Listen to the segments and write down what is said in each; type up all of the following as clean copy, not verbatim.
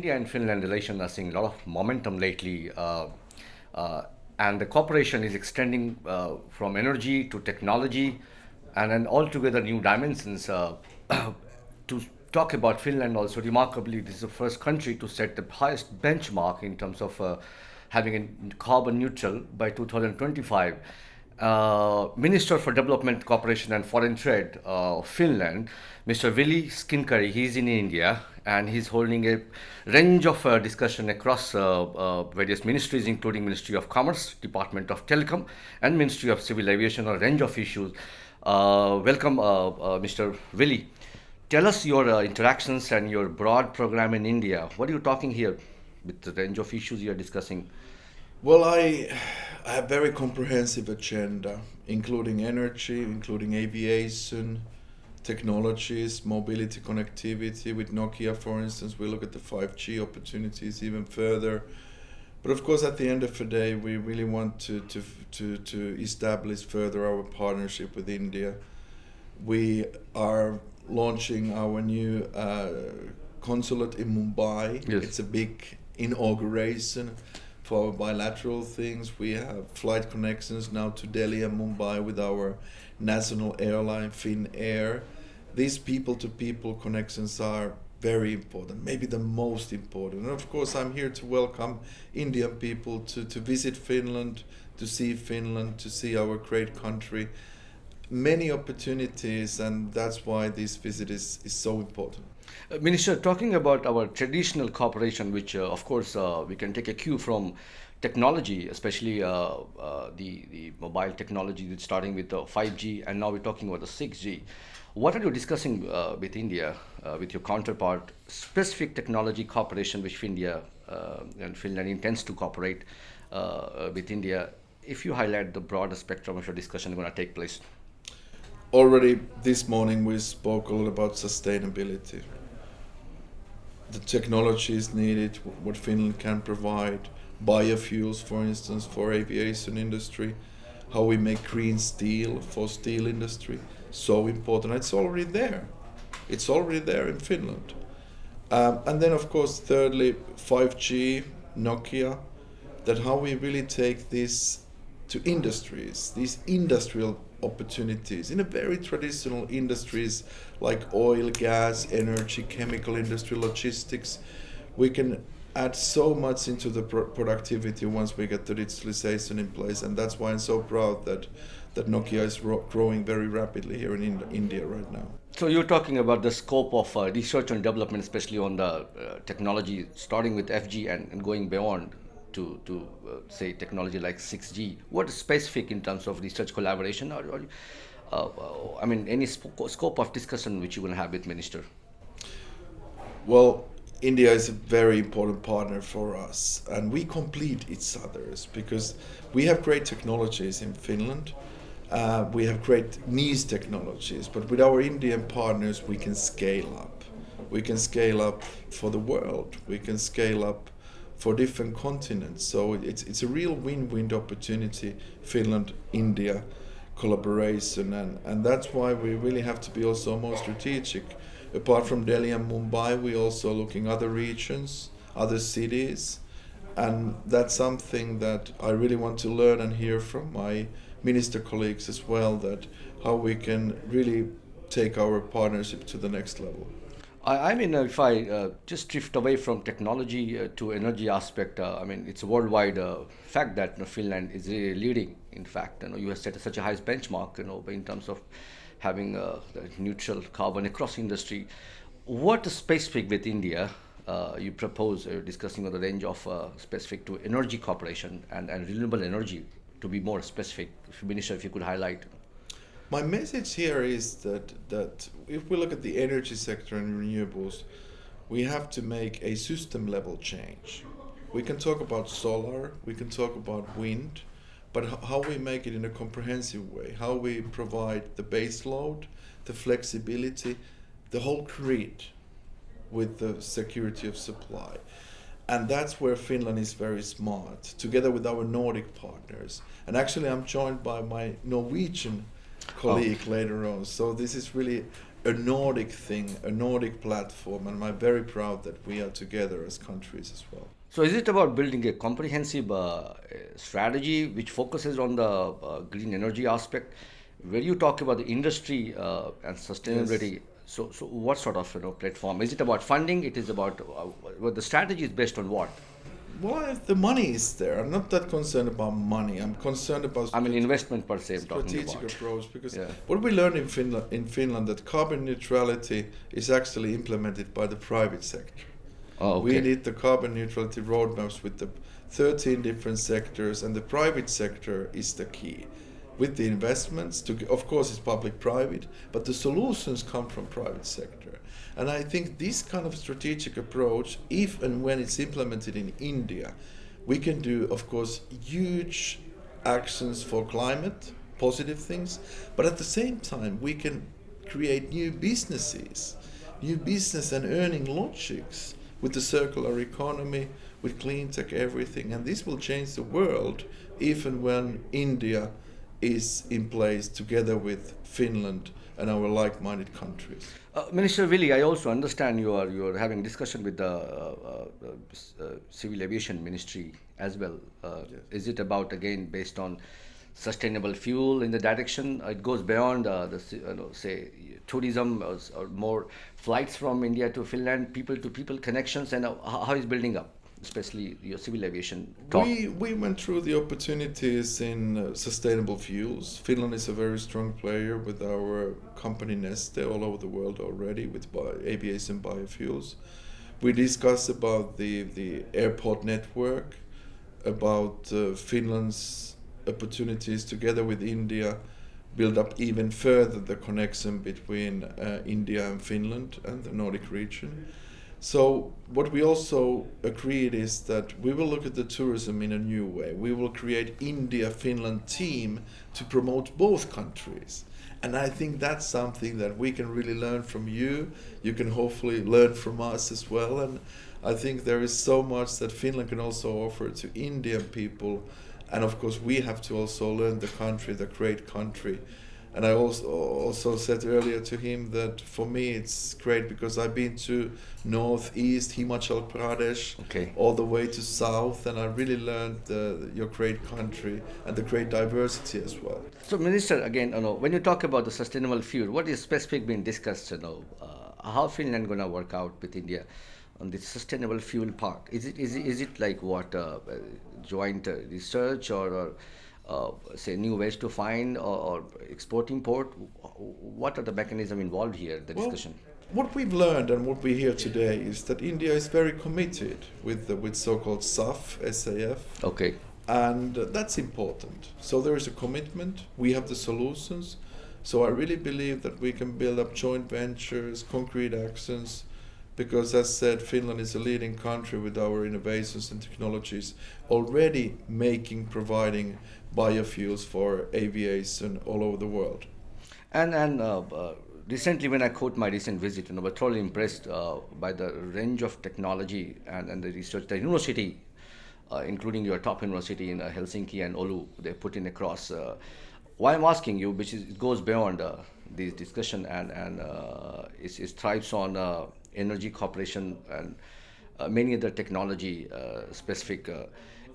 India and Finland relations are seeing a lot of momentum lately, uh, and the cooperation is extending from energy to technology, and then altogether new dimensions. To talk about Finland, also remarkably, this is the first country to set the highest benchmark in terms of having a carbon neutral by 2025. Minister for Development, Cooperation and Foreign Trade of Finland, Mr. Ville Skinnari, he's in India and he's holding a range of discussion across various ministries, including Ministry of Commerce, Department of Telecom, and Ministry of Civil Aviation, a range of issues. Welcome, Mr. Ville. Tell us your interactions and your broad program in India. What are you talking here with the range of issues you're discussing? Well, I have very comprehensive agenda, including energy, including aviation, technologies, mobility, connectivity. With Nokia, for instance, we look at the 5G opportunities even further. But of course, at the end of the day, we really want to establish further our partnership with India. We are launching our new consulate in Mumbai. Yes. It's a big inauguration for our bilateral things. We have flight connections now to Delhi and Mumbai with our national airline, Finnair. These people-to-people connections are very important, maybe the most important. And of course, I'm here to welcome Indian people to visit Finland, to see our great country. Many opportunities, and that's why this visit is so important. Minister, talking about our traditional cooperation, which of course we can take a cue from technology, especially the mobile technology, starting with 5G, and now we're talking about the 6G. What are you discussing with India, with your counterpart, specific technology cooperation which India and Finland intends to cooperate with India? If you highlight the broader spectrum of your discussion going to take place. Already this morning we spoke a lot about sustainability. The technology is needed, what Finland can provide, biofuels, for instance, for aviation industry, how we make green steel for steel industry, so important. It's already there. It's already there in Finland. And then, of course, thirdly, 5G, Nokia, that how we really take this to industries, these industrial opportunities in a very traditional industries like oil, gas, energy, chemical industry, logistics. We can add so much into the productivity once we get the digitalization in place, and that's why I'm so proud that Nokia is growing very rapidly here in India right now. So you're talking about the scope of research and development, especially on the technology, starting with FG and going beyond to say technology like 6G. What is specific in terms of research collaboration, or I mean, any scope of discussion which you will have with Minister? Well, India is a very important partner for us, and we complete each other's because we have great technologies in Finland. We have great niche technologies, but with our Indian partners, we can scale up. We can scale up for the world. We can scale up for different continents. So it's a real win-win opportunity, Finland-India collaboration, and that's why we really have to be also more strategic. Apart from Delhi and Mumbai, we're also looking other regions, other cities, and that's something that I really want to learn and hear from my minister colleagues as well, that how we can really take our partnership to the next level. I mean, if I just drift away from technology to energy aspect, I mean, it's a worldwide fact that Finland is really leading. In fact, you have set such a high benchmark, in terms of having the neutral carbon across industry. What is specific with India you propose discussing on the range of specific to energy cooperation and renewable energy, to be more specific? Minister, if you could highlight. My message here is that if we look at the energy sector and renewables, we have to make a system level change. We can talk about solar, we can talk about wind, but how we make it in a comprehensive way, how we provide the base load, the flexibility, the whole grid with the security of supply. And that's where Finland is very smart, together with our Nordic partners. And actually I'm joined by my Norwegian colleague later on. So this is really a Nordic thing, a Nordic platform, and I'm very proud that we are together as countries as well. So is it about building a comprehensive strategy which focuses on the green energy aspect, where you talk about the industry and Yes. sustainability? So what sort of platform? Is it about funding? It is about well, the strategy is based on what? Well, if the money is there, I'm not that concerned about money. I'm concerned about I mean investment per se. I'm talking strategic about. approach, because Yeah. what we learned in Finland that carbon neutrality is actually implemented by the private sector. Oh, We okay. did the carbon neutrality roadmaps with the 13 different sectors, and the private sector is the key. With the investments, of course, it's public-private, but the solutions come from private sector. And I think this kind of strategic approach, if and when it's implemented in India, we can do, of course, huge actions for climate, positive things, but at the same time, we can create new business and earning logics with the circular economy, with clean tech, everything. And this will change the world even when India is in place together with Finland and our like-minded countries. Minister Willie, I also understand you are having discussion with the Civil Aviation Ministry as well. Yes. Is it about again based on sustainable fuel in the direction? It goes beyond say tourism or more flights from India to Finland, people to people connections, and how is building up, especially your civil aviation talk. We went through the opportunities in sustainable fuels. Finland is a very strong player with our company Neste all over the world already with aviation biofuels. We discussed about the airport network, about Finland's opportunities together with India, build up even further the connection between India and Finland and the Nordic region. So what we also agreed is that we will look at the tourism in a new way. We will create India-Finland team to promote both countries. And I think that's something that we can really learn from you. You can hopefully learn from us as well. And I think there is so much that Finland can also offer to Indian people. And of course, we have to also learn the country, the great country. And I also said earlier to him that for me it's great because I've been to northeast, Himachal Pradesh, Okay. all the way to south, and I really learned your great country and the great diversity as well. So, Minister, again, when you talk about the sustainable fuel, what is specific being discussed? How Finland gonna work out with India on the sustainable fuel part? Is it like what joint research or say new ways to find or export import? What are the mechanism involved here? The Well, discussion. what we've learned and what we hear today is that India is very committed with so-called SAF, Okay. and that's important. So there is a commitment. We have the solutions. So I really believe that we can build up joint ventures, concrete actions, because as said, Finland is a leading country with our innovations and technologies already providing biofuels for aviation all over the world. And recently, when I quote my recent visit, I was totally impressed by the range of technology and the research the university, including your top university in Helsinki and Oulu, they put in across. Why I'm asking you, which is it goes beyond this discussion and it thrives on energy cooperation and many other technology specific.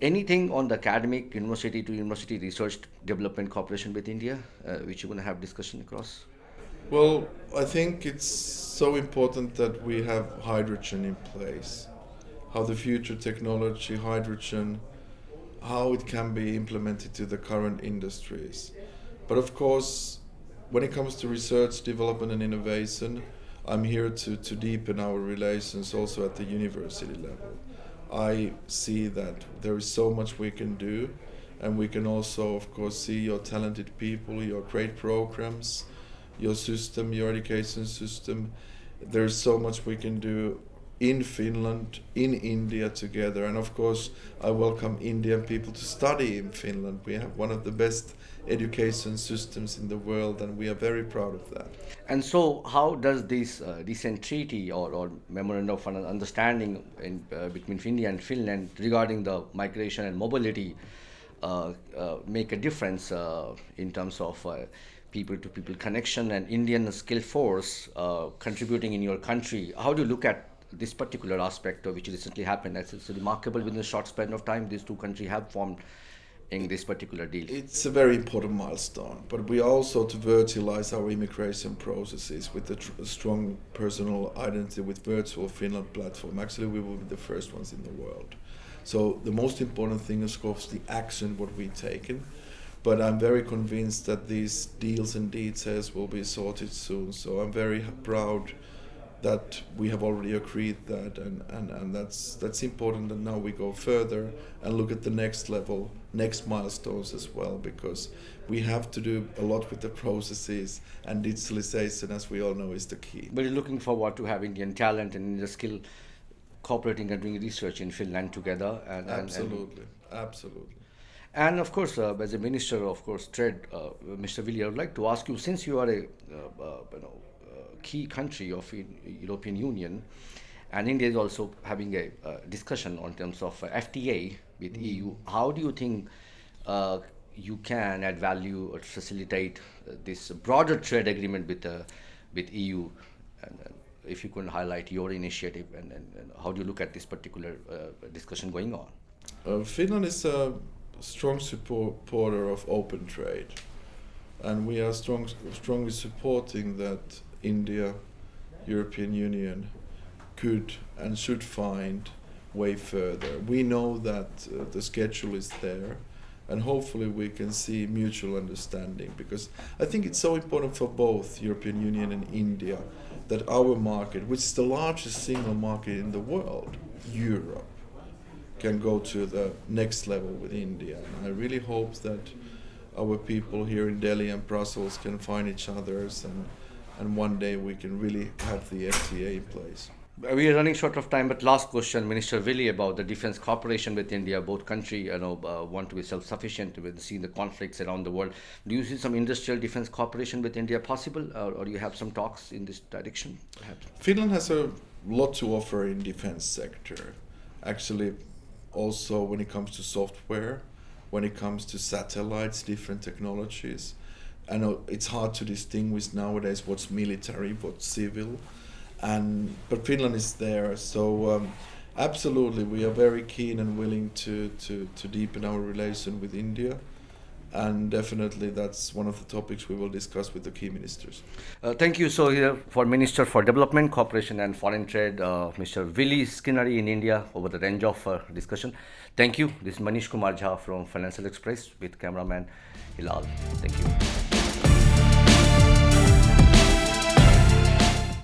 Anything on the academic university to university research development cooperation with India, which you're going to have discussion across? Well, I think it's so important that we have hydrogen in place. How the future technology, hydrogen, how it can be implemented to the current industries. But of course, when it comes to research, development, and innovation, I'm here to deepen our relations also at the university level. I see that there is so much we can do, and we can also, of course, see your talented people, your great programs, your system, your education system. There's so much we can do in Finland, in India together, and of course, I welcome Indian people to study in Finland. We have one of the best education systems in the world, and we are very proud of that. And so, how does this recent treaty or memorandum of understanding between India and Finland regarding the migration and mobility make a difference in terms of people-to-people connection and Indian skill force contributing in your country. How do you look at this particular aspect which recently happened? It's remarkable within a short span of time these two countries have formed in this particular deal. It's a very important milestone, but we also to virtualize our immigration processes with the strong personal identity with Virtual Finland platform. Actually, we will be the first ones in the world. So the most important thing is, of course, the action what we've taken. But I'm very convinced that these deals and details will be sorted soon. So I'm very proud that we have already agreed that, and that's important that now we go further and look at the next level, next milestones as well, because we have to do a lot with the processes, and digitalization, as we all know, is the key. We're looking forward to having Indian talent and Indian skill cooperating and doing research in Finland together. Absolutely. And of course, as a Minister of Trade, Mr. Ville, I would like to ask you, since you are a key country of European Union, and India is also having a discussion on terms of FTA with EU. How do you think you can add value or facilitate this broader trade agreement with EU? And if you could highlight your initiative and how do you look at this particular discussion going on? Finland is a strong supporter of open trade, and we are strongly supporting that India, European Union could and should find way further. We know that the schedule is there, and hopefully we can see mutual understanding, because I think it's so important for both European Union and India that our market, which is the largest single market in the world, Europe, can go to the next level with India. And I really hope that our people here in Delhi and Brussels can find each others, and one day we can really have the FTA in place. We are running short of time, but last question, Minister Ville, about the defense cooperation with India. Both countries, want to be self-sufficient with seeing the conflicts around the world. Do you see some industrial defense cooperation with India possible, or do you have some talks in this direction, perhaps? Finland has a lot to offer in defense sector. Actually, also when it comes to software, when it comes to satellites, different technologies. I know it's hard to distinguish nowadays what's military, what's civil, but Finland is there. So absolutely, we are very keen and willing to deepen our relation with India. And definitely that's one of the topics we will discuss with the key ministers. Thank you. So here for Minister for Development, Cooperation and Foreign Trade, Mr. Ville Skinnari in India, over the range of discussion. Thank you. This is Manish Kumar Jha from Financial Express with cameraman Hilal. Thank you.